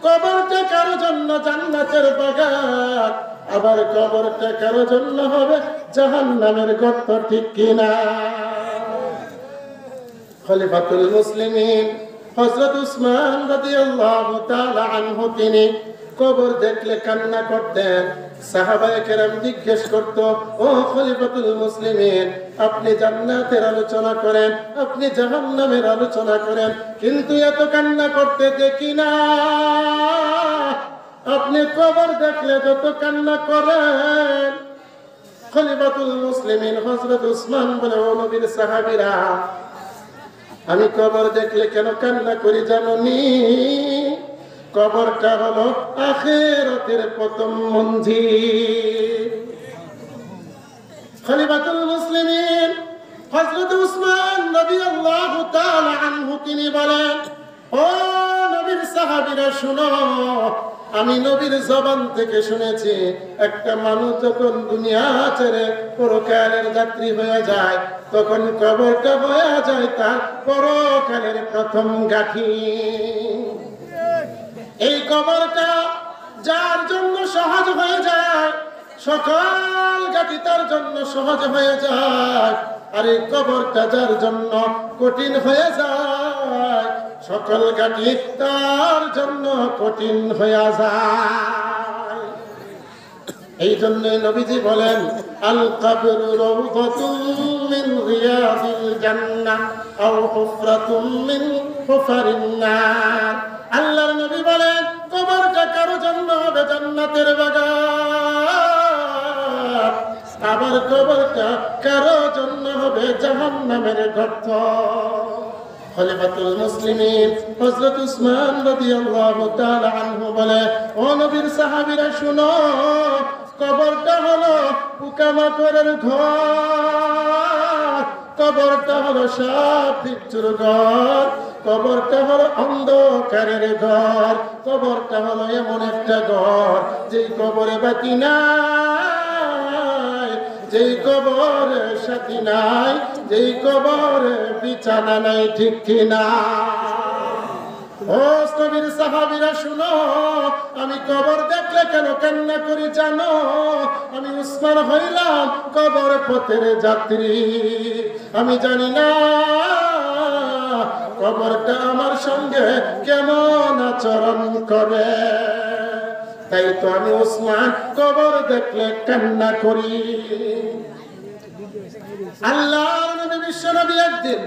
কবরটা কারো জন্য জান্নাতের বাগান, আবার কবরটা কারো জন্য হবে জাহান্নামের গর্ত, ঠিক কিনা? খলিফাতুল মুসলিমিন হযরত উসমান রাদিয়াল্লাহু তাআলা আনহু তিনি কবর দেখলে কান্না করতেন। সাহাবায়ে কেরাম জিজ্ঞেস করত, ও খলিফাতুল মুসলিমিন, আপনি জান্নাতের আলোচনা করেন, আপনি জাহান্নামের আলোচনা করেন, কিন্তু এত কান্না করতে দেখি না। আপনি কবর দেখলে যত কান্না করেন। খলিফাতুল মুসলিমিন হযরত উসমান বলে, ও নবীর সাহাবীরা, আমি কবর দেখলে কেন কান্না করি জানোনি? কবরটা হলো আখিরাতের প্রথম মঞ্জিল। খলিফাতুল মুসলিমিন হযরত উসমান রাদিয়াল্লাহু তাআলা আনহু তিনি বলেন, ও নবীর সাহাবীরা শুনো, আমি নবীর জবান থেকে শুনেছি, একটা মানুষ যখন দুনিয়া ছেড়ে পরকালের যাত্রী হয়ে যায়, তখন কবরটা হয়ে যায় তার পরকালের প্রথম গাঠি। এই কবরটা যার জন্য সহজ হয়ে যায়, সকল গাঠি তার জন্য সহজ হয়ে যায়। আর এই কবরটা যার জন্য কঠিন হয়ে যায়, সকল গাঠি তার জন্য কঠিন হয়ে যায়। এই জন্য নবীজি বলেন, আল কবরু রাওদাতুম মিন রিয়াদিল জান্নাহ আও হুফরাতুম মিন হুফারিন নার। আল্লাহর নবী বলেন, কবরটা কারো জন্য হবে জান্নাতের বাগান, আবার কবরটা কারো জন্য হবে জাহান্নামের গর্ত। খলিফাতুল মুসলিমিন হযরত উসমান রাদিয়াল্লাহু তাআলা আনহু বলে, ও নবীর সাহাবীরা শুনো, কবরটা হলো পোকামাকড়ের ঘর, কবরটা হলো সাপ বিচ্ছুর ঘর, কবরটা হলো অন্ধকারের ঘর, কবরটা হলো এমন একটা ঘর যেই কবরে বাতি নাই, যেই কবরে সাথী নাই, যেই কবরে বিছানা নাই, ঠিক কিনা? ও নবীর সাহাবীরা শুনো, আমি কবর দেখলে কেন কান্না করি জানো? আমি উসমান হইলাম কবর পথের যাত্রী, আমি জানি না কবরটা আমার সঙ্গে কেমন আচরণ করে, তাই তো আমি উসমান কবর দেখলে কান্না করি। আল্লাহর নবী বিশ্ব নবী একদিন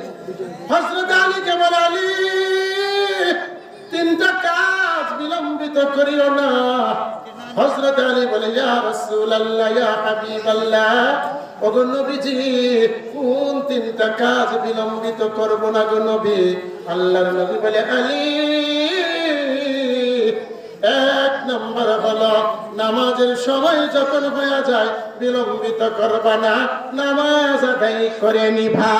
হযরত আলীকে বলে, আলী, তিনটা কাজ বিলম্বিত করিও না। হযরত আলী বলে, ইয়া রাসূলুল্লাহ, ইয়া হাবিবাল্লাহ, ওগো নবীজি, কোন তিনটা কাজ বিলম্বিত করব না গো নবী? আল্লাহর নবী বলে, আলী, এক নম্বর হলো নামাজের সময় যখন হয়ে যায় বিলম্বিত করবা না, নামাজ আদায় করে নিভা।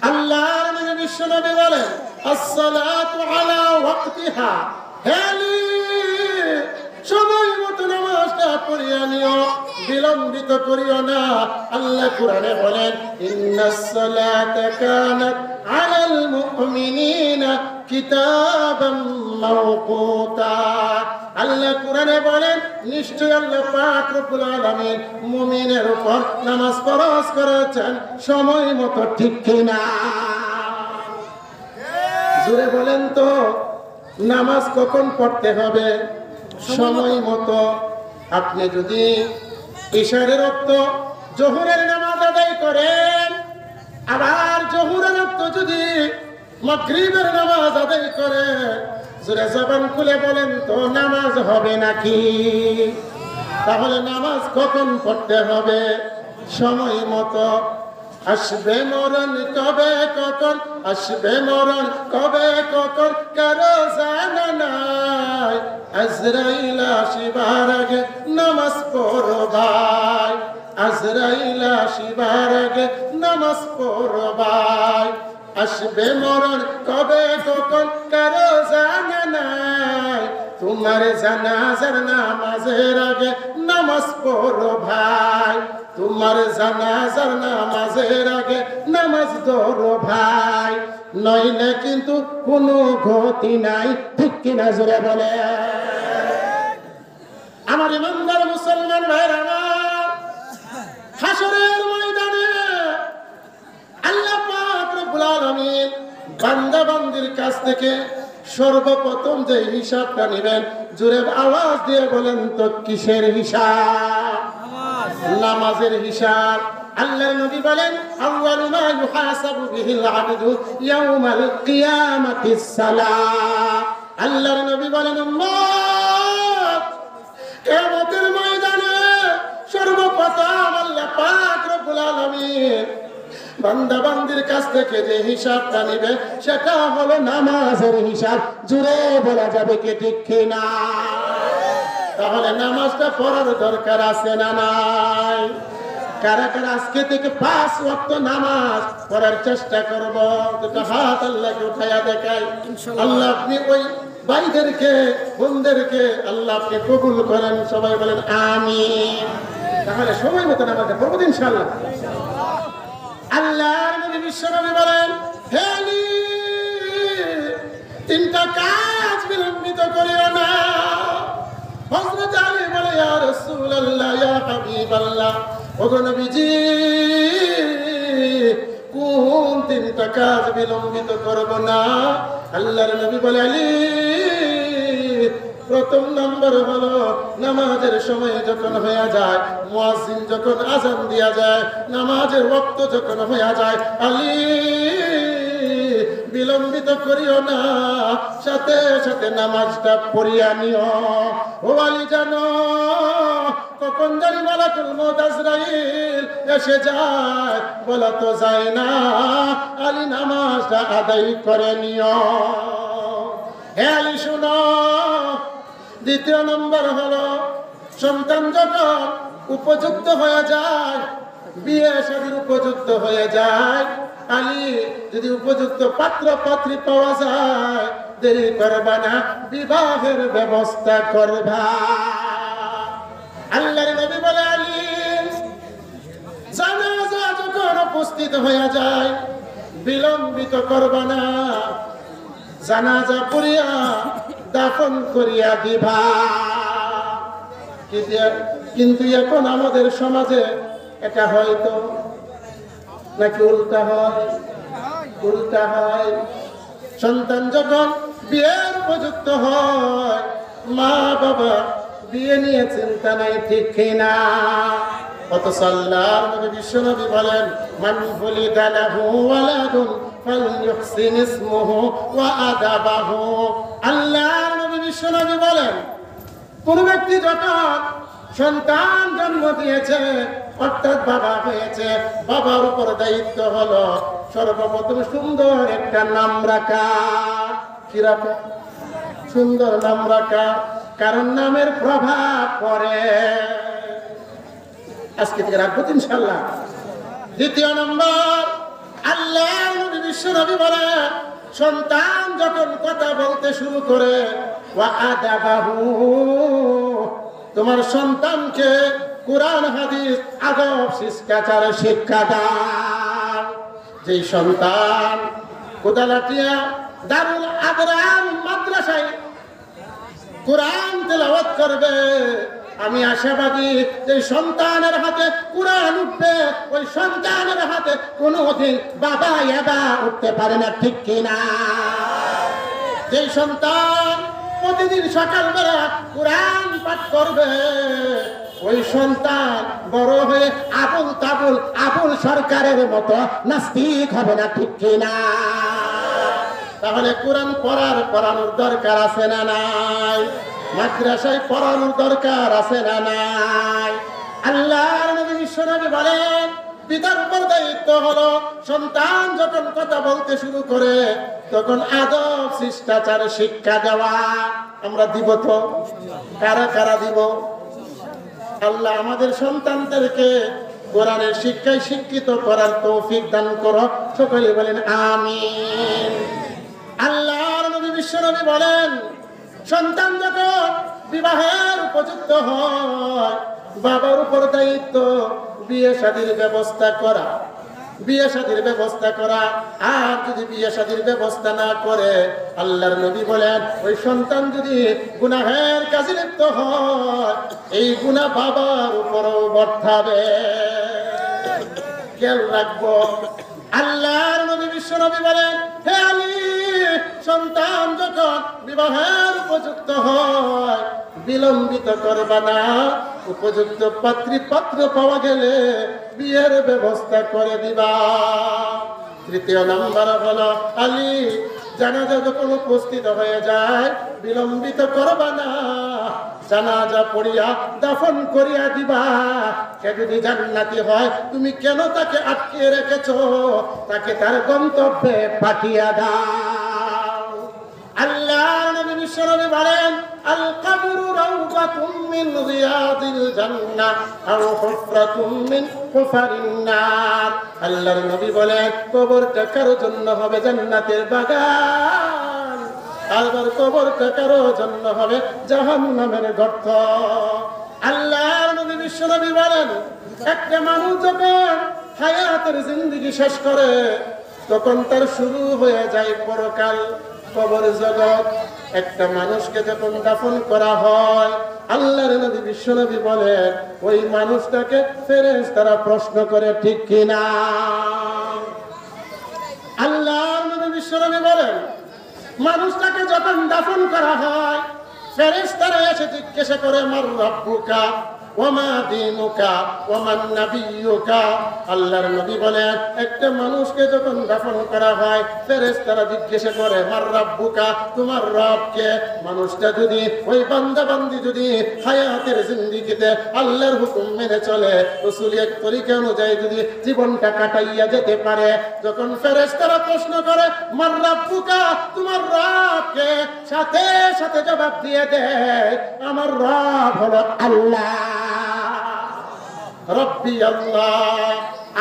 আল্লাহর নবী বিশ্ব নবী বলেন, আসসালাতু আলা ওয়াক্তিহা, হে আলী, সময় মতো নামাজটা পড়িয়া নিও, বিলম্বিত করিও না। আল্লাহ কুরআনে বলেন, ইন্নাস সালাতা কানাত আলাল মুমিনিনা কিতাবাম মাওকুতা। আল্লাহ কুরআনে বলেন, নিশ্চয় আল্লাহ পাক রব্বুল আলামিন মুমিনের উপর নামাজ ফরজ করেছেন সময় মতো, ঠিক কিনা? জোরে বলেন তো, নামাজ কখন পড়তে হবে? সময় মতো। আপনি যদি ইশারের অর্থ জোহরের নামাজ আদায় করেন, আবার জোহরের অর্থ যদি মাগরিবের নামাজ আদায় করেন, জোরে জবান খুলে বলেন তো নামাজ হবে নাকি? তাহলে নামাজ কখন পড়তে হবে? সময় মতো। আসবে মরণ কবে কখন, আসবে মরণ কবে কখন কারো জানা নাই, আজরাইল আসিবার আগে নামাজ পড়ো ভাই, আজরাইল আসিবার আগে নামাজ পড়ো ভাই। আসবে মরণ কবে কখন কারো জানা নাই, তোমার জানাজার নামাজের আগে নামাজ পড়ো ভাই, তোমার জানাজার নামাজের আগে নামাজ ধরো ভাই। নইলে কিন্তু কোনো গতি নাই, ঠিক কিনা জোরে বলে। আমার ইমানদার মুসলমান ভাইরা আমার, হাসরের ময়দানে আল্লাহ পাক রব্বুল আলামিন বান্দা বান্দির কাছ থেকে সর্বপ্রথম যে হিসাবটা নেবেন, জোরে আওয়াজ দিয়ে বলেন তো কিসের হিসাব? নামাজের হিসাব। আল্লাহর নবী বলেন, আউয়ালু মা ইউহাসাবু বিহিল আবদু ইয়াউমাল কিয়ামাতিস সালাহ। আল্লাহর নবী বলেন, উম্মত, কিয়ামতের ময়দানে সর্বপ্রথম আল্লাহ পাক রব্বুল আলামিন বান্দা বান্দির কাছ থেকে যে হিসাবটা নিবে সেটা হলো নামাজের হিসাব। জোরে বলা যাবে কি ঠিক কিনা? তাহলে নামাজটা পড়ার দরকার আছে না নাই? কারা কারা আজকে থেকে 5 ওয়াক্ত নামাজ পড়ার চেষ্টা করব? দুটো হাত আল্লাহকে উঠাইয়া দেখাই। আল্লাহ আপনি ওই ভাইদেরকে বোনদেরকে আল্লাহ আপনি কবুল করেন, সবাই বলেন আমিন। তাহলে সময় মতো নামাজটা পড়বো ইনশাআল্লাহ। আল্লাহর নবী বিশ্বনবী বলেন, হে আলী, 3টা কাজ বিলম্বিত করিও না। হযরত আলী বলে, ইয়া রাসূলুল্লাহ, ইয়া হাবিবাল্লাহ, ওগো নবীজি, কোন 3টা কাজ বিলম্বিত করব না? আল্লাহর নবী বলে, আলী, প্রথম নম্বর হলো নামাজের সময় যখন হয়ে যায়, মুয়াজ্জিন যখন আযান দিয়া যায়, নামাজের ওয়াক্ত যখন হয়ে যায়, আলী বিলম্বিত করিও না, সাথে সাথে নামাজটা পড়িয়া নিও। ও আলী, জানো কখন জানি মালাকুল মউত আজরাইল এসে যায়, বলা তো যায় না। আলী নামাজটা আদায় করে নিও। হে আলী শুনো, দ্বিতীয় নম্বর হলো সন্তান যখন উপযুক্ত হয়ে যায়, বিয়ে শাদীর উপযুক্ত হয়ে যায়, আলী যদি উপযুক্ত পাত্র পাত্রী পাওয়া যায়, দেরি করবা না, বিবাহের ব্যবস্থা করবা। আল্লাহর নবী বলে, আলী, জানাজা যখন উপস্থিত হয়ে যায়, বিলম্বিত করবা না, জানাজা পড়িয়া দাফন করিয়া দিবা। কিন্তু এখন আমাদের সমাজে এটা হয়তো নাকি উল্টা হয়? উল্টা হয়। সন্তান যখন বিয়ের উপযুক্ত হয়, মা বাবা বিয়ে নিয়ে চিন্তা নাই, ঠিক কিনা? অথচ আল্লাহর নবী বিশ্বনবী বলেন, মান ফুলিদা লাহু ওয়ালাদুন ফালইউহসিন ইসমুহু ওয়া আদাবাহু। আল্লাহর নবী বিশ্বনবী বলেন, কোন ব্যক্তি যখন সন্তান জন্ম দিয়েছে, অর্থাৎ বাবা হয়েছে, বাবার উপর দায়িত্ব হলো সর্বপ্রথম সুন্দর একটা নাম রাখা। কি রাখা? সুন্দর নাম রাখা, কারণ নামের প্রভাব পড়ে। আজকে থেকে রাখবো ইনশাআল্লাহ। দ্বিতীয় নম্বর, আল্লাহ নবী বিশ্বনবী বলেন, সন্তান যখন কথা বলতে শুরু করে, ওয়া আদাবাহু, তোমার সন্তানকে কুরআন হাদিস আদব শিষ্টাচার শিক্ষা দাও। যেই সন্তান কোদালাটিয়া দারুল আবরার মাদ্রাসায় কুরআন তেলাওয়াত করবে, আমি আশাবাদী যে সন্তানের হাতে কুরআন উঠবে, ওই সন্তানের হাতে কোনোদিন বাবা এবা উঠতে পারে না, ঠিক কিনা? যে সন্তান প্রতিদিন সকালবেলা কুরআন পাঠ করবে, ওই সন্তান বড় হয়ে আবুল তাবুল আবুল সরকারের মতো নাস্তিক হবে না, ঠিক কিনা? তাহলে কোরআন পড়ানোর দরকার আছে না নাই? মাদ্রাসায় পড়ানোর দরকার আছে না নাই? আল্লাহর নবী বিশ্বনবী বলেন, পিতার উপর দায়িত্ব হলো সন্তান যখন কথা বলতে শুরু করে তখন আদব শিষ্টাচার শিক্ষা দেওয়া। আমরা দিব তো? কারা কারা দিব? আল্লাহ আমাদের সন্তানদেরকে কোরআনের শিক্ষায় শিক্ষিত করার তৌফিক দান করো, সকলে বলেন আমিন। আল্লাহর নবী বিশ্বনবী বলেন, সন্তান যখন বিবাহের উপযুক্ত হয়, বাবার উপর দায়িত্ব বিয়ে শাদীর ব্যবস্থা করা। বিয়ে শাদীর ব্যবস্থা করা। আর যদি বিয়ে শাদীর ব্যবস্থা না করে, আল্লাহর নবী বলেন ওই সন্তান যদি গুনাহের কাজে লিপ্ত হয়, এই গুনাহ বাবার উপরও বর্তাবে। খেয়াল রাখবো। আল্লাহর নবী বিশ্ব নবী বলেন, হে আলী, সন্তান যখন বিবাহের উপযুক্ত হয় বিলম্বিত করবা না, উপযুক্ত পাত্র পাওয়া গেলে বিয়ের ব্যবস্থা করে দিবা। তৃতীয় নাম্বার হলো আলী, জানাজা যখন উপস্থিত হয়ে যায় বিলম্বিত করবা না, জানাজা পড়িয়া দাফন করিয়া দিবা। সে যদি জান্নাতি হয় তুমি কেন তাকে আটকে রেখেছো, তাকে তার গন্তব্যে পাঠিয়ে দাও। আল্লাহর নবী বিশ্বনবী বলেন, আল কবরু রাউযাতুম মিন রিয়াদিল জান্নাহ আও হুফরাতুম মিন হুফারিন নার। আল্লাহর নবী বলেন কবরটা কারো জন্য হবে জান্নাতের বাগান, আর কবরটা কারো জন্য হবে জাহান্নামের গর্ত। আল্লাহর নবী বিশ্বনবী বলেন, একটা মানুষ যখন হায়াতের জিন্দেগি শেষ করে তখন তার শুরু হয়ে যায় পরকাল, কবর জগৎ। একটা মানুষকে যখন দাফন করা হয়, আল্লাহর নবী বিশ্বনবী বলেন ওই মানুষটাকে ফেরেশতারা প্রশ্ন করে, ঠিক কিনা? আল্লাহর নবী বিশ্বনবী বলেন মানুষটাকে যখন দাফন করা হয় ফেরেশতারা এসে জিজ্ঞাসা করে, মার রাব্বুকা ওয়া মা দীনুকা ওয়া মান নাবিয়্যুকা। আল্লাহর নবী বলেন একটা মানুষকে যখন দাফন করা হয় ফেরেশতারা জিজ্ঞাসা করে, মার রাব্বুকা, তোমার রব কে? মানুষটা যদি ওই বান্দা বান্দি যদি হায়াতের জিন্দেগিতে আল্লাহর হুকুম মেনে চলে, রাসূলের তরিকা অনুযায়ী যদি জীবনটা কাটাইয়া যেতে পারে, যখন ফেরেশতারা প্রশ্ন করে মার রাব্বুকা, তোমার রব কে, সাথে সাথে জবাব দিয়ে দেয় আমার রব হলো আল্লাহ, রব্বি আল্লাহ।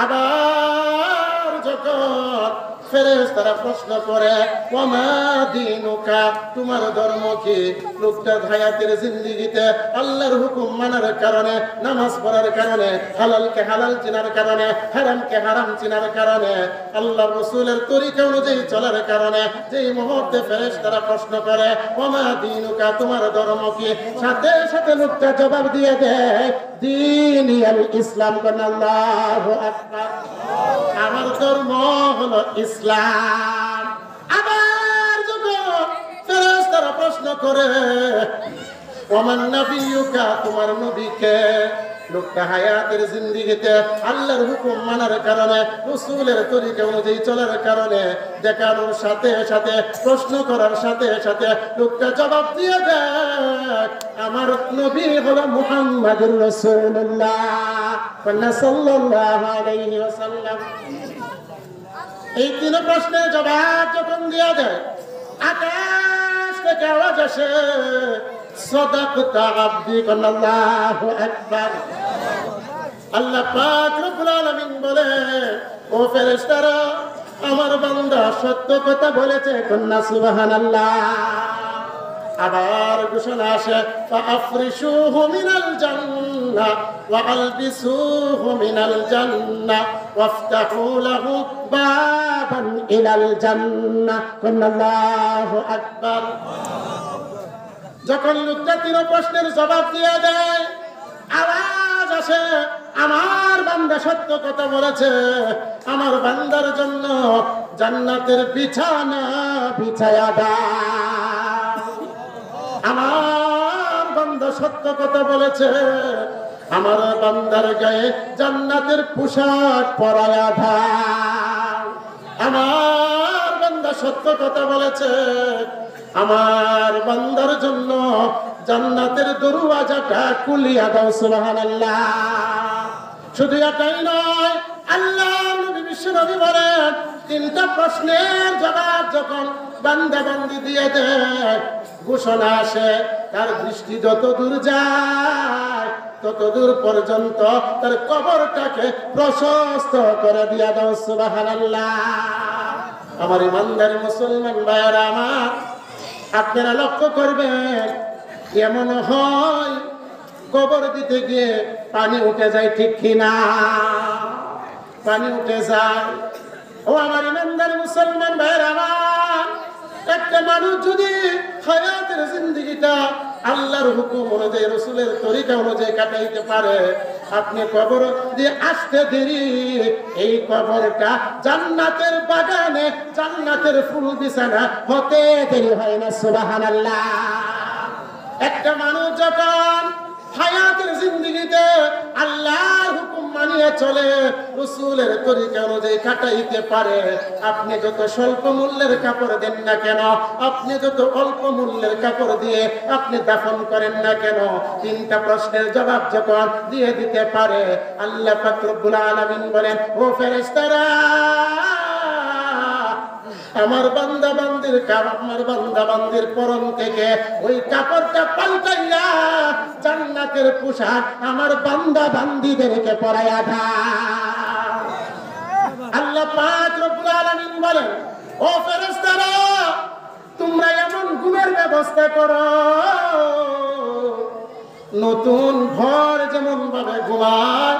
আবার যখন ফেরেশতারা প্রশ্ন করে ওয়া মা দীনুকা, তোমার ধর্ম কি? লোকটা হায়াতের জিন্দেগিতে আল্লাহর হুকুম মানার কারণে, নামাজ পড়ার কারণে, হালালকে হালাল চিনার কারণে, হারামকে হারাম চিনার কারণে, আল্লাহর রাসূলের তরিকা অনুযায়ী চলার কারণে যেই মুহূর্তে ফেরেশতারা প্রশ্ন করে ওয়া মা দীনুকা, তোমার ধর্ম কি, সাথে সাথে লোকটা জবাব দিয়ে দেয় দীনি আল ইসলাম। আল্লাহু আকবার, আমার ধর্ম হলো ইসলাম। আবার যখন ফেরেশতারা প্রশ্ন করে ওমান নাবিয়্যুকা, তোমার নবী কে? লোকটা হায়াতের জিন্দেগিতে আল্লাহর হুকুম মানার কারণে, রাসূলের তরিকা অনুযায়ী চলার কারণে, দেখানোর সাথে সাথে, প্রশ্ন করার সাথে সাথে লোকটা জবাব দিয়ে দেয় আমার নবী হলো মুহাম্মাদুর রাসূলুল্লাহ সাল্লাল্লাহু আলাইহি ওয়াসাল্লাম। এই তিন প্রশ্নের জবাব যখন দিয়ে দেয়, আকাশ থেকে আওয়াজ আসে, সাদাকতা আবদি, আল্লাহু আকবার। আল্লাহ পাক রব্বুল আলামিন বলে, ও ফেরেশতারা, আমার বান্দা সত্য কথা বলেছে, কন্যা সুবহানাল্লাহ। আবার ঘোষণা আসে, ফাআফরিশুহু মিনাল জান্নাহ ওয়া আলবিসুহু মিনাল জান্নাহ ওয়াফতাহু লাহু বাবান ইলাল জান্নাহ, আল্লাহু আকবার। যখন লোকটা তিন প্রশ্নের জবাব দিয়ে দেয়, আওয়াজ আসে, আমার বান্দা সত্য কথা বলেছে, আমার বান্দার জন্য জান্নাতের বিছানা বিছায়া দাও। আমার বান্দা সত্য কথা বলেছে, আমার বান্দার গায়ে জান্নাতের পোশাক পরায়া দাও। আমার বান্দা সত্য কথা বলেছে, আমার বান্দার জন্য জান্নাতের দরওয়াজাটা খুলিয়া দাও। সুবহানাল্লাহ। শুধু এটাই নয়, আল্লাহর নবী বিশ্বনবী বলেন তিনটা প্রশ্নের জবাব যখন বান্দা বান্দি দিয়ে দেয়, ঘোষণা আসে, তার দৃষ্টি যত দূর যায় তত দূর পর্যন্ত তার কবরটাকে প্রশস্ত করে দিয়া দাও। সুবহানাল্লাহ। আমার ইমানদার মুসলমান ভাইয়েরা আমার, আপনারা লক্ষ্য করবেন, এমন হয় কবর দিতে গিয়ে পানি উঠে যায়, ঠিক কিনা? পানি উঠে যায়। ও আমার ইমানদার মুসলমান ভাইরা আমার, একটা মানুষ যদি হায়াতের জিন্দেগিটা আল্লাহর হুকুম অনুযায়ী রাসূলের তরিকা অনুযায়ী কাটাইতে পারে, আপনি কবর দিয়ে আসতে দেরি, এই কবরটা জান্নাতের বাগানে জান্নাতের ফুল বিছানা হতে দেরি হয় না। সুবহানাল্লাহ। একটা মানুষ যখন হায়াতের জিন্দেগিতে আল্লাহর হুকুম মানিয়ে চলে, রাসূলের তরিকা অনুযায়ী কাটাইতে পারে, আপনি যত স্বল্প মূল্যের কাপড় দেন না কেন, আপনি যত অল্প মূল্যের কাপড় দিয়ে আপনি দাফন করেন না কেন, তিনটা প্রশ্নের জবাব যখন দিয়ে দিতে পারে, আল্লাহ পাক রব্বুল আলামিন বলেন, ও ফেরেশতারা, আমার বান্দা বান্দির পরন থেকে ওই কাপড়টা পাল্টাইয়া জান্নাতের পোশাক আমার বান্দা বান্দিদেরকে পরাইয়া দাও। আল্লাহ পাক রব্বুল আলামিন বলেন, ও ফেরেশতারা, তোমরা এমন ঘুমের ব্যবস্থা করো, নতুন ঘর যেমন ভাবে ঘুমায়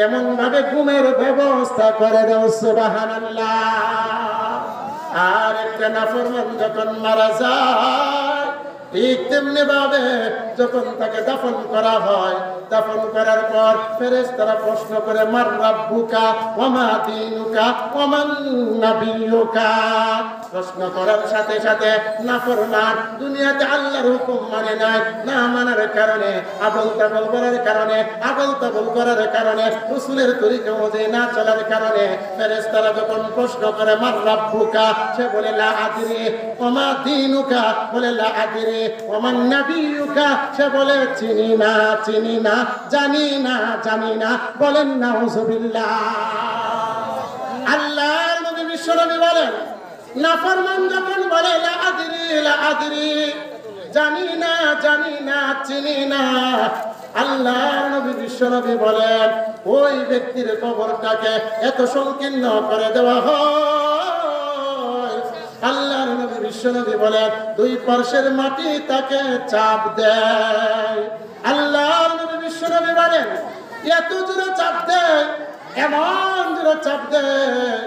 এমন ভাবে ঘুমের ব্যবস্থা করে দাও। সুবহানাল্লাহ। আর একটা নাফরমান যখন মারা যায়, ঠিক তেমনি ভাবে যখন তাকে দাফন করা হয়, দাফন করার পর ফেরেশতারা প্রশ্ন করে, মার রাব্বুকা ওয়া মা দীনুকা ওয়া মান নাবিয়ুকা। প্রশ্ন করার সাথে সাথে নাফরমান দুনিয়াতে আল্লাহর হুকুম মানে নাই, না মানার কারণে, আবল তাবল করার কারণে, রাসূলের তরিকা অনুযায়ী না চলার কারণে ফেরেশতারা যখন প্রশ্ন করে, মার রাব্বুকা, সে বলে লা আদরি, ওয়া মা দীনুকা, বলে লা আদরি, ওয়া মান নাবিয়ুকা, সে বলে চিনি না, জানি না, বলেন নাউযুবিল্লাহ। আল্লাহর নবী বিশ্বনবী বলেন, নাফরমান যখন বলে লা আদরি, জানি না, চিনি না, আল্লাহর নবী বিশ্বনবী বলেন, ওই ব্যক্তির কবরটাকে এত সংকীর্ণ করে দেওয়া হয়, আল্লাহর নবী বিশ্বনবী বলেন, দুই পার্শ্বের মাটি তাকে চাপ দেয়। আল্লাহর নবী বিশ্বনবী বলেন, এত জোরে চাপ দেয়, এমন জোরে চাপ দেয়,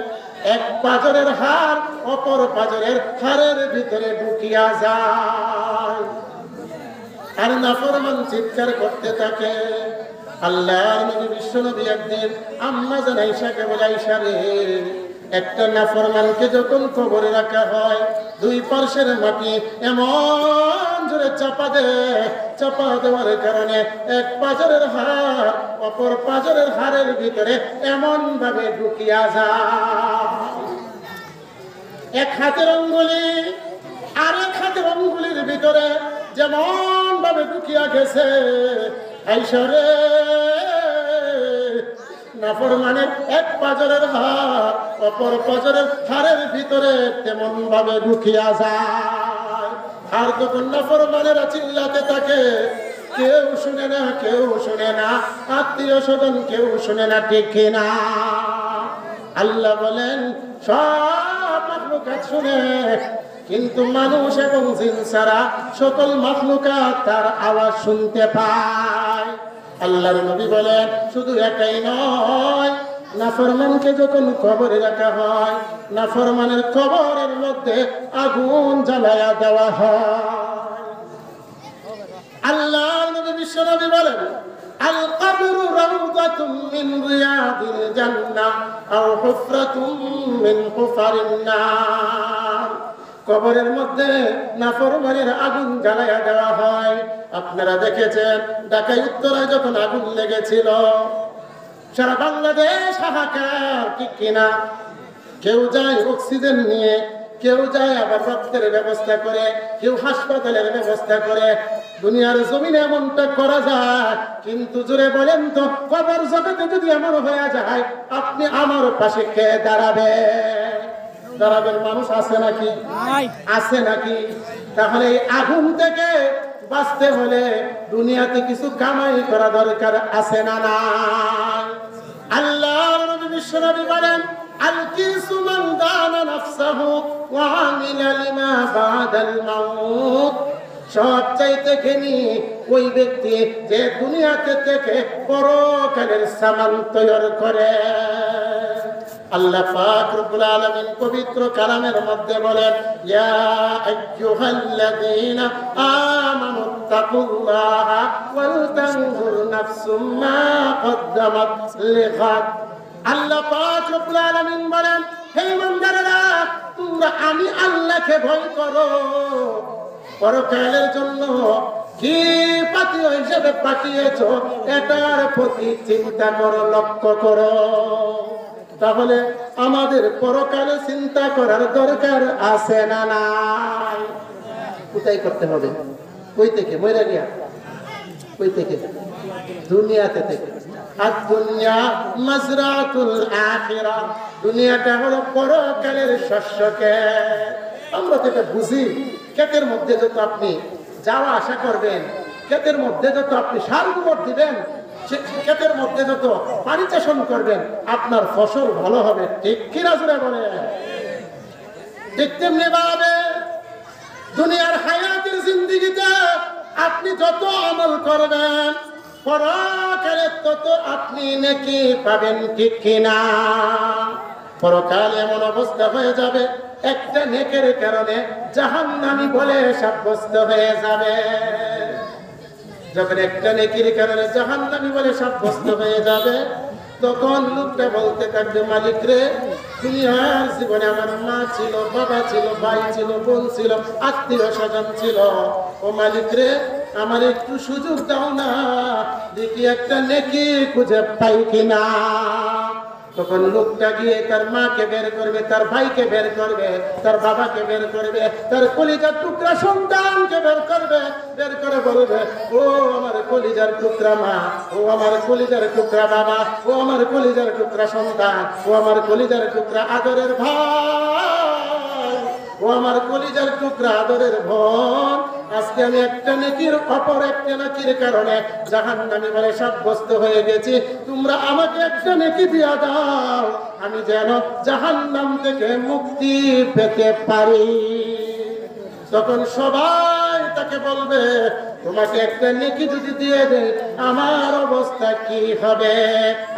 এক পাজরের হাড় অপর পাজরের হাড়ের ভিতরে ঢুকিয়া যায়। আর নাফরমান চিৎকার করতে থাকে। আল্লাহর নবী বিশ্বনবী একদিন আম্মা জান আয়েশাকে বলে, আয়েশা রে, একটা নাফরমানকে যখন কবরে রাখা হয়, দুই পার্শ্বের মাটি এমন জোরে চাপা দেওয়ার কারণে এক পাজরের হাড় অপর পাজরের হাড়ের ভিতরে এমন ভাবে ঢুকিয়া যায়, এক হাতের আঙ্গুলি আরেক হাতের আঙ্গুলির ভিতরে যেমন ভাবে ঢুকিয়া গেছে। আয়েশা রে, নাফরমানের এক পাজরের হাড় অপর পাজরের হাড়ের ভিতরে তেমন ভাবে ঢুকিয়া যায়। আর যখন নাফরমানেরা চিল্লাতে থাকে, কেউ শুনে না, আত্মীয় স্বজন কেউ শুনে না, ঠিক কিনা? আল্লাহ বলেন, সব মাখলুকাত শুনে, কিন্তু মানুষ এবং জিন ছাড়া সকল মাখলুকাত তার আওয়াজ শুনতে পায়। আল্লাহর নবী বলেন, শুধু এটাই নয়, নাফরমানকে যখন কবরে রাখা হয়, নাফরমানের কবরের মধ্যে আগুন জ্বালায়া দেওয়া হয়। আল্লাহর নবী বিশ্বনবী বলেন, আল কবরু রাউদাতুম মিন রিয়াদিল জান্নাহ আও হুফরাতুম মিন হুফারিন নার। কবরের মধ্যে নাফরমানের আগুন জ্বালায়া দেওয়া হয়। আপনারা দেখেছেন ঢাকায় উত্তরায় যখন আগুন লেগেছিল, সারা বাংলাদেশ হাহাকার, ঠিক কিনা? কেউ যায় অক্সিজেন নিয়ে, কেউ যায় আবার রক্তের ব্যবস্থা করে, কেউ হাসপাতালের ব্যবস্থা করে। দুনিয়ার জমিনে এমনটা করা যায়, কিন্তু জোরে বলেন তো, কবর জগতে যদি এমন হয়ে যায়, আপনি আমার পাশে কে দাঁড়াবেন? মানুষ আছে নাকি? আছে নাকি? তাহলে এই আগুন থেকে বাঁচতে হলে দুনিয়াতে কিছু কামাই করা দরকার, আছে না নাই? আল্লাহর নবী বিশ্বনবী বলেন, আল কিসু মান দানা নাফসাহু ওয়া আমিলা লিমা বাদাল মাউত। সবচাইতে জ্ঞানী ওই ব্যক্তি যে দুনিয়াতে থেকে পরকালের সামান তৈরি করে। আল্লাহ পাক রব্বুল আলামিন পবিত্র কালামের মধ্যে বলেন, ইয়া আইয়ুহাল্লাযীনা আমানুত্তাকুল্লাহা ওয়াল তানজুর নাফসুম মা কদ্দামাত লিগাদ। আল্লাহ পাক রব্বুল আলামিন বলেন, হে ইমানদারেরা, তোমরা আমি আল্লাহকে ভয় করো, পরকালের জন্য কি পাঠিয়ে হিসেবে পাঠিয়েছো এটার প্রতি চিন্তা করো, লক্ষ্য করো। তাহলে আমাদের পরকালে চিন্তা করার দরকার আছে না নাই? কোথায় করতে হবে? কই থেকে? মইরা গিয়া কই থেকে? দুনিয়াতে থেকে। আর দুনিয়া মাজরাতুল আখিরাহ, দুনিয়াটা হলো পরকালের শস্য ক্ষেত। আমরা তো এটা বুঝি, ক্ষেতের মধ্যে যত আপনি যাওয়া আসা করবেন, ক্ষেতের মধ্যে যত আপনি সার গোবর দিবেন, ক্ষেতের মধ্যে যত পানি চাষন করবেন, আপনার ফসল ভালো হবে। ঠিক কিনা জুড়ে বলে? ঠিক তেমনি ভাবে দুনিয়ার হায়াতের জিন্দেগিতে আপনি যত আমল করবেন, পরকালে তত আপনি নেকি পাবেন। ঠিক কিনা? পরকালে এমন অবস্থা হয়ে যাবে, একটা নেকের কারণে জাহান্নামী বলে সাব্যস্ত হয়ে যাবে। যখন একটা নেকির কারণে জাহান্নামী বলে সাব্যস্ত হয়ে যাবে, তখন লোকটা বলতে থাকবে, মালিক রে, দুনিয়ার জীবনে আমার মা ছিল, বাবা ছিল, ভাই ছিল, বোন ছিল, আত্মীয় স্বজন ছিল, ও মালিক রে, আমার একটু সুযোগ দাও না, দেখি একটা নেকি খুঁজে পাই কিনা। তখন লোকটা গিয়ে তার মাকে বের করবে, তার ভাইকে বের করবে, তার বাবাকে বের করবে, তার কলিজার টুকরা সন্তানকে বের করবে, বের করে বলবে, ও আমার কলিজার টুকরা মা, ও আমার কলিজার টুকরা বাবা, ও আমার কলিজার টুকরা সন্তান, ও আমার কলিজার টুকরা আদরের ভাই, ও আমার কলিজার টুকরা আদরের বোন, আজকে আমি একটা নেকির অপর একটা নেকির কারণে জাহান্নামী বলে সাব্যস্ত হয়ে গেছি, তোমরা আমাকে একটা নেকি দিয়া দাও, আমি যেন জাহান্নাম থেকে মুক্তি পেতে পারি। তখন সবাই তাকে বলবে, তোমাকে একটা নেকি যদি দিয়ে দেয় আমার অবস্থা কি হবে?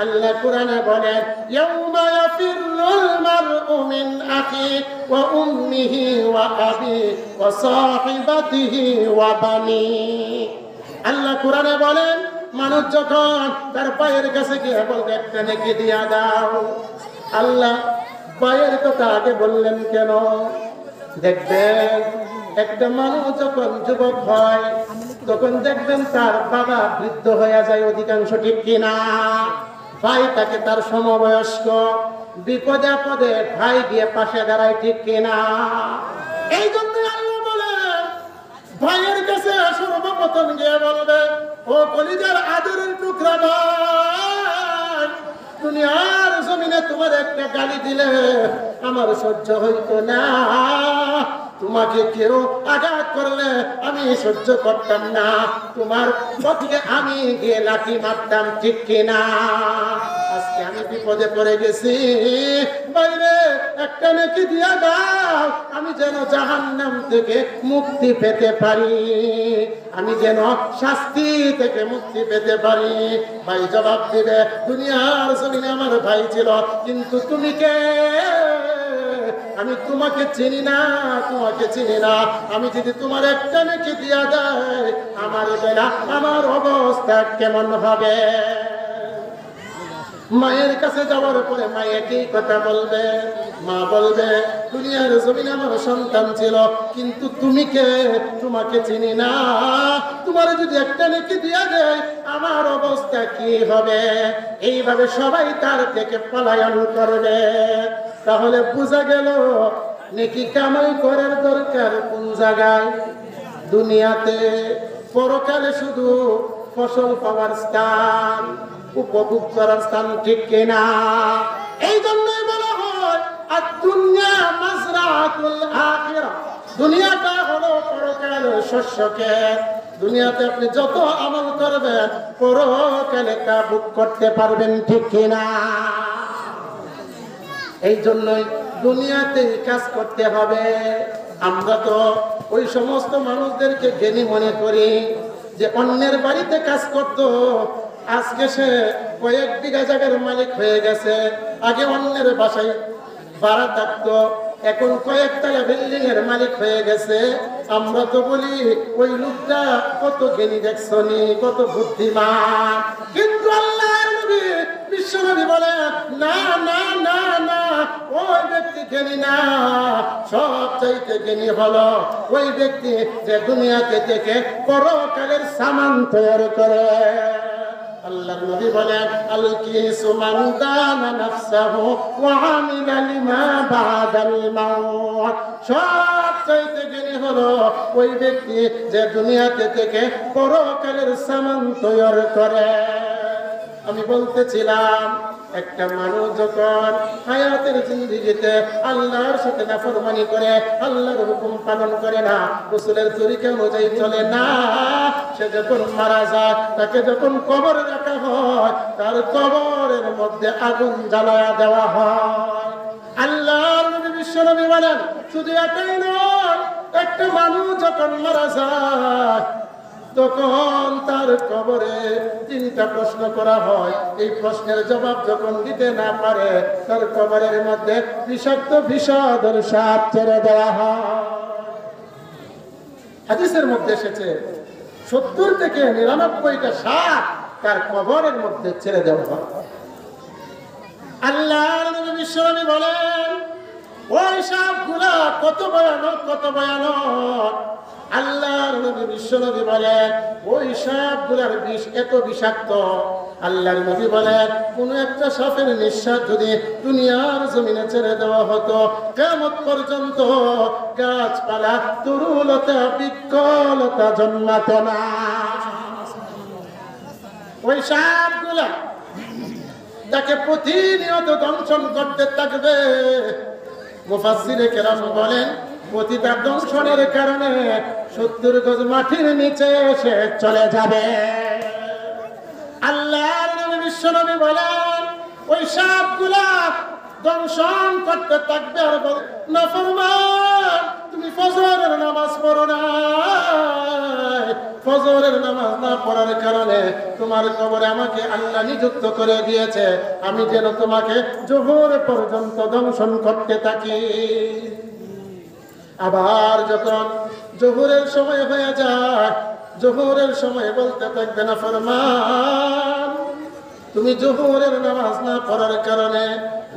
আল্লাহ কোরআনে বলেন, ইয়াউমা ইয়াফিরুল মারউ মিন আখিহি ওয়া উম্মিহি ওয়া আবিহি ওয়া সাহিবাতিহি ওয়া বানিহি। আল্লাহ কোরআনে বলেন, মানুষ যখন তার ভাইয়ের কাছে গিয়ে বলবে একটা নেকি দিয়া দাও, আল্লাহ ভাইয়ের কথা আগে বললেন কেন? দেখবেন একটা মানুষ যখন যুবক হয়, তখন দেখবেন তার বাবা বৃদ্ধ হয়ে যায় অধিকাংশ। ঠিক কিনা? ভাই তাকে তার সমবয়স্ক, বিপদে আপদে ভাই গিয়ে পাশে দাঁড়ায়। ঠিক কিনা? এই জন্য আল্লাহ বলেন, ভাইয়ের কাছে সর্বপ্রথম গিয়ে বলবে, ও কলিজার আদরের টুকরা ভাই, দুনিয়ার জমিনে তোমার একটা গালি দিলে আমার সহ্য হইতো না, তোমাকে কেউ আঘাত করলে আমি সহ্য করতাম না, তোমার পথে আমি গিয়ে লাঠি মারতাম। ঠিক কিনা? আজকে আমি বিপদে পড়ে গেছি, বাইরে একটা নেকি দিয়া দাও, আমি যেন জাহান্নাম থেকে মুক্তি পেতে পারি, আমি যেন শাস্তি থেকে মুক্তি পেতে পারি। ভাই জবাব দিবে, দুনিয়ার জমিনে আমার ভাই ছিল, কিন্তু তুমি কে? আমি তোমাকে চিনি না, তোমাকে চিনি না। আমি যদি তোমার একটা নেকি দিয়া দেয়, আমার বেলা আমার অবস্থা কেমন হবে? মায়ের কাছে যাওয়ার পরে মা একই কথা বলবে। মা বলবে, দুনিয়ার জমিনে আমার সন্তান ছিল, কিন্তু তুমি কে? তোমাকে চিনি না, তোমার যদি একটা নেকি দিয়া দেয় আমার অবস্থা কি হবে? এইভাবে সবাই তার থেকে পলায়ন করবে। তাহলে বোঝা গেল নেকি কামাই করার দরকার কোন জায়গায়? দুনিয়াতে। পরকালে শুধু ফসল পাওয়ার স্থান, উপভোগ করার স্থান। ঠিক কিনা? এই জন্যই বলা হয়, আর দুনিয়া মাজরাতুল আখিরাহ, দুনিয়াটা হলো পরকালের শস্য ক্ষেত। দুনিয়াতে আপনি যত আমল করবেন, পরকালে তা ভোগ করতে পারবেন। ঠিক কিনা? এই জন্যই দুনিয়াতেই কাজ করতে হবে। আমরা তো ওই সমস্ত মানুষদেরকে জ্ঞানী মনে করি যে অন্যের বাড়িতে কাজ করত, আজকে সে কয়েক বিঘা জায়গার মালিক হয়ে গেছে। আগে অন্যের বাসায় ভাড়া থাকতো, এখন কয়েকতলা বিল্ডিং এর মালিক হয়ে গেছে। আমরা তো বলি ওই লোকটা কত জ্ঞানী, দেখছনি কত বুদ্ধিমান। কিন্তু আল্লাহর নবী বিশ্বনবী বলে না না না না, ওই ব্যক্তি জ্ঞানী না, সব চাইতে জ্ঞানী হলো ওই ব্যক্তি যে দুনিয়াতে থেকে পরকালের সামান তৈরি করে। আল্লাহর নবী বলেন আল কিসু মান দানা নাফসাহু ওয়া আমিলা লিমা বাদাল মাউত। সব চাইতে জ্ঞানী হলো ওই ব্যক্তি যে দুনিয়াতে থেকে পরকালের সামান তৈরি করে। আমি বলতেছিলাম একটা মানুষ যখন হায়াতের জিন্দেগিতে আল্লাহর সাথে নাফরমানি করে, আল্লাহর হুকুম পালন করে না, রাসূলের তরিকা অনুযায়ী চলে না, সে যখন মারা যায়, তাকে যখন কবরে রাখা হয়, তার কবরের মধ্যে আগুন জ্বালায়া দেওয়া হয়। আল্লাহর নবী বিশ্বনবী বলেন শুধু এটাই নয়, একটা মানুষ যখন মারা যায় তখন তার কবরে 3টা প্রশ্ন করা হয়। এই প্রশ্নের জবাব যখন দিতে না পারে, তার কবরের মধ্যে বিষাক্ত বিষধর সাপ ছেড়ে দেওয়া হয়। হাদিসের মধ্যে এসেছে 70 থেকে 99টা সাপ তার কবরের মধ্যে ছেড়ে দেওয়া হয়। আল্লাহর নবী বিশ্বনবী বলেন ওই সাপগুলা কত ভয়ানক, কত ভয়ানক। আল্লাহর নবী বিশ্বনবী বলেন ওই সাপগুলার বিষ এত বিষাক্ত। আল্লাহর নবী বলেন কোন একটা সাপের নিঃশ্বাস যদি দুনিয়ার জমিনে ছেড়ে দেওয়া হতো, কিয়ামত পর্যন্ত গাছপালা তরুলতা বৃক্ষলতা জন্মাতো না। ওই সাপগুলা তাকে প্রতিনিয়ত দংশন করতে থাকবে। মুফাসসিরে কেরাম বলেন প্রতিটা দংশনের কারণে 70 গজ মাটির নিচে সে চলে যাবে। আল্লাহর নবী বিশ্বনবী বলেন ওই সাপগুলা দংশন করতে থাকবে আর বলে নাফরমান তুমি ফজরের নামাজ পড়ো না, ফজরের নামাজ না পড়ার কারণে তোমার কবরে আমাকে আল্লাহ নিযুক্ত করে দিয়েছে, আমি যেন তোমাকে জোহর পর্যন্ত দংশন করতে থাকি। আবার যখন জোহরের সময় হয়ে যায়, জোহরের সময় বলতে থাকবে না ফরমান তুমি জোহরের নামাজ না পড়ার কারণে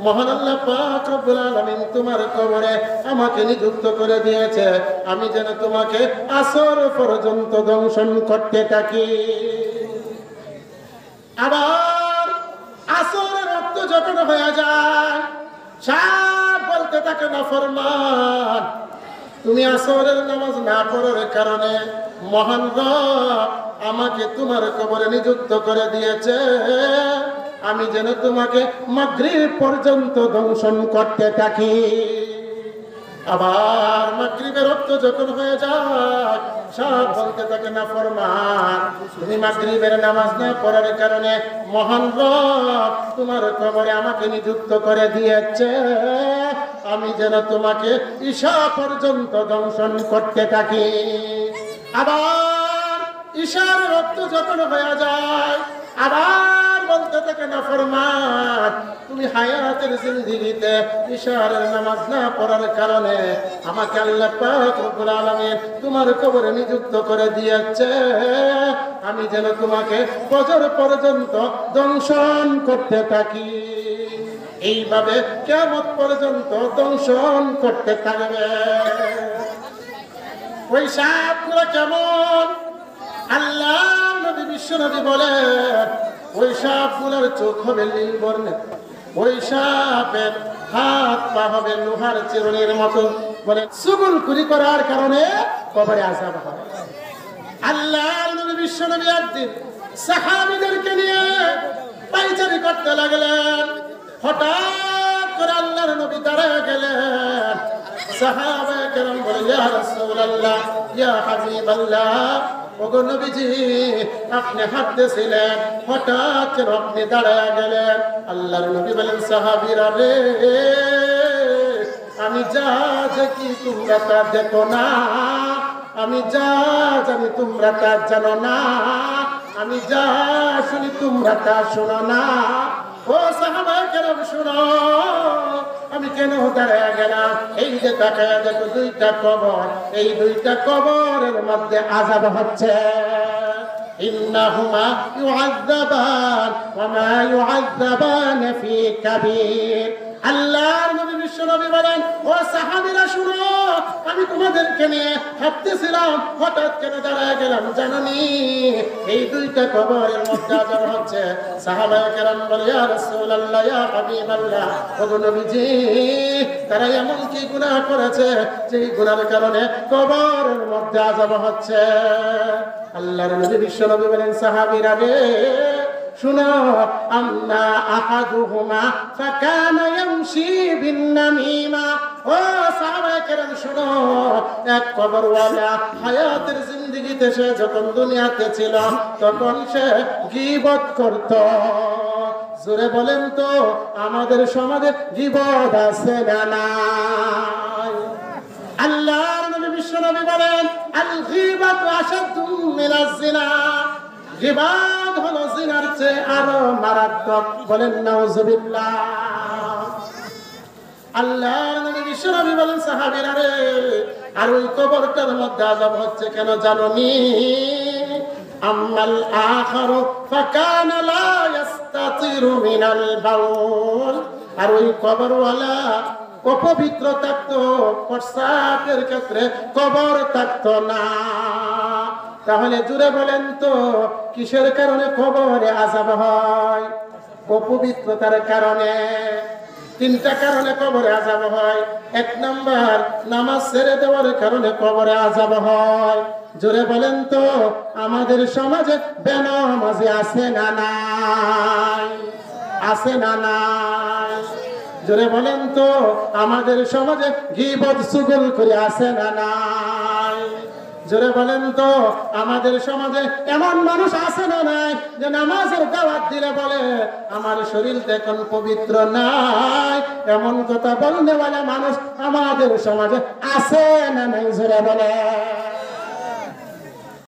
মহান আল্লাহ পাক রব্বুল আলামিন তোমার কবরে আমাকে নিযুক্ত করে দিয়েছে, আমি যেন তোমাকে আসর পর্যন্ত দংশন করতে থাকি। আবার আসরের রক্ত যখন হয়ে যায়, সাপ বলতে থাকে না ফরমান তুমি আসরের নামাজ না পড়ার কারণে মহান রব আমাকে তোমার কবরে নিযুক্ত করে দিয়েছে, আমি যেন তোমাকে মাগরিব পর্যন্ত দংশন করতে থাকি। আবার মাগরিবের রক্ত যখন হয়ে যায়, সাপ বলতে থাকে না ফরমান তুমি মাগরিবের নামাজ না পড়ার কারণে মহান রব তোমার কবরে আমাকে নিযুক্ত করে দিয়েছে, আমি যেন তোমাকে ঈশা পর্যন্ত দংশন করতে থাকি। আবার ঈশার রক্ত যখন হয়ে যায়, আবার বলতে থাকে না ফরমান তুমি হায়াতের জিন্দেগিতে ঈশার নামাজ না পড়ার কারণে আমাকে আল্লাহ পাক রব্বুল আলামিন তোমার কবরে নিযুক্ত করে দিয়েছে, আমি যেন তোমাকে ফজর পর্যন্ত দংশন করতে থাকি। এইভাবে কিয়ামত পর্যন্ত দংশন করতে থাকবে। ওই সাপগুলো কেমন? আল্লাহ নবী বিশ্বনবী বলেন ওই সাপগুলোর চোখ হবে নীল বর্ণের, ওই সাপের হাত পা হবে লোহার চিরুনির মতো, বলে চুগলখুরি করার কারণে কবরে আযাব হয়। আল্লাহ নবী বিশ্বনবী একদিন সাহাবীদেরকে নিয়ে পায়চারি করতে লাগলেন। হঠাৎ করে আল্লাহর নবী দাঁড়ায় গেলেন। সাহাবায়ে কেরাম বলে ইয়া রাসূলুল্লাহ ইয়া হাবিবাল্লাহ, ওগো নবীজি আপনি হাঁটতেছিলেন, হঠাৎ করে আপনি দাঁড়ায় গেলেন। আল্লাহর নবী বলেন সাহাবীরা রে, আমি যা দেখি তোমরা তা দেখো না, আমি যা জানি তোমরা তা জানো না। আমি যা শুনি তোমরা তা শোনো না। ও সাহাবায়ে কেরাম শোনো, আমি কেন দাঁড়ায় গেলাম? এই যে তাকায়া দেখো দুইটা কবর, এই দুইটা কবরের মধ্যে আযাব হচ্ছে। ইন্নাহুমা ইউআযাবান ওয়া মা ইউআযাবান ফি কাবীর। আল্লাহর নবী বিশ্ব নবী বলেন, ও সাহাবীরা শুনো, আমি তোমাদেরকে নিয়ে ভাবতেছিলাম, হঠাৎ কেন দাঁড়ায় গেলাম জানোনি? এই দুইটা কবরের মধ্যে আযাব হচ্ছে। সাহাবায়ে কেরাম বলে, ইয়া রাসূলুল্লাহ, ইয়া হাবিবাল্লাহ, ওগো নবীজি, তারা এমন কি গুনাহ করেছে যে গুনার কারণে কবরের মধ্যে আযাব হচ্ছে? আল্লাহর নবী বিশ্ব নবী বলেন, সাহাবীরা রে শুনো, আম্মা আহাদুহুমা ফাকানা ইয়ামশি বিন-নামিমা। ও সাহাবায়ে কেরাম শুনো, এক কবরওয়ালা হায়াতের জিন্দেগিতে সে যখন দুনিয়াতে ছিল তখন সে গীবত করত। জোরে বলেন তো, আমাদের সমাজে গীবত আছে না নাই? আল্লাহর নবী বিশ্ব নবী বলেন, আল গীবাতু আশাদ্দু মিনাজ জিনা। গীবত হলো জিনার চেয়ে আরো মারাত্মক। বলেন নাউজুবিল্লাহ। আল্লাহর নবী বিশ্ব নবী বলেন, সাহাবীরা রে, আর ওই কবরটার মধ্যে আযাব হচ্ছে কেন জানোনি? আম্মাল আখারু ফাকানা লা ইস্তাতিরু মিনাল বাউল। আর ওই কবরওয়ালা অপবিত্র থাকতো, প্রস্রাবের ক্ষেত্রে কবর থাকতো না। তাহলে জুড়ে বলেন তো, কিসের কারণে কবরে আযাব হয়? অপবিত্রতার কারণে। তিনটা কারণে কবরে আযাব হয়। এক নাম্বার, নামাজ ছেড়ে দেওয়ার কারণে কবরে আযাব হয়। জোরে বলেন তো, আমাদের সমাজে বেনামাজি আছে না নাই? আছে না নাই? জোরে বলেন তো, আমাদের সমাজে গীবত চুগল করে আছে না নাই? জোরে বলেন তো, আমাদের সমাজে এমন মানুষ আছে না নাই যে নামাজের দাওয়াত দিলে বলে আমার শরীর এখন পবিত্র নাই? এমন কথা বলনেওয়ালা মানুষ আমাদের সমাজে আছে না নাই? জোরে বলে।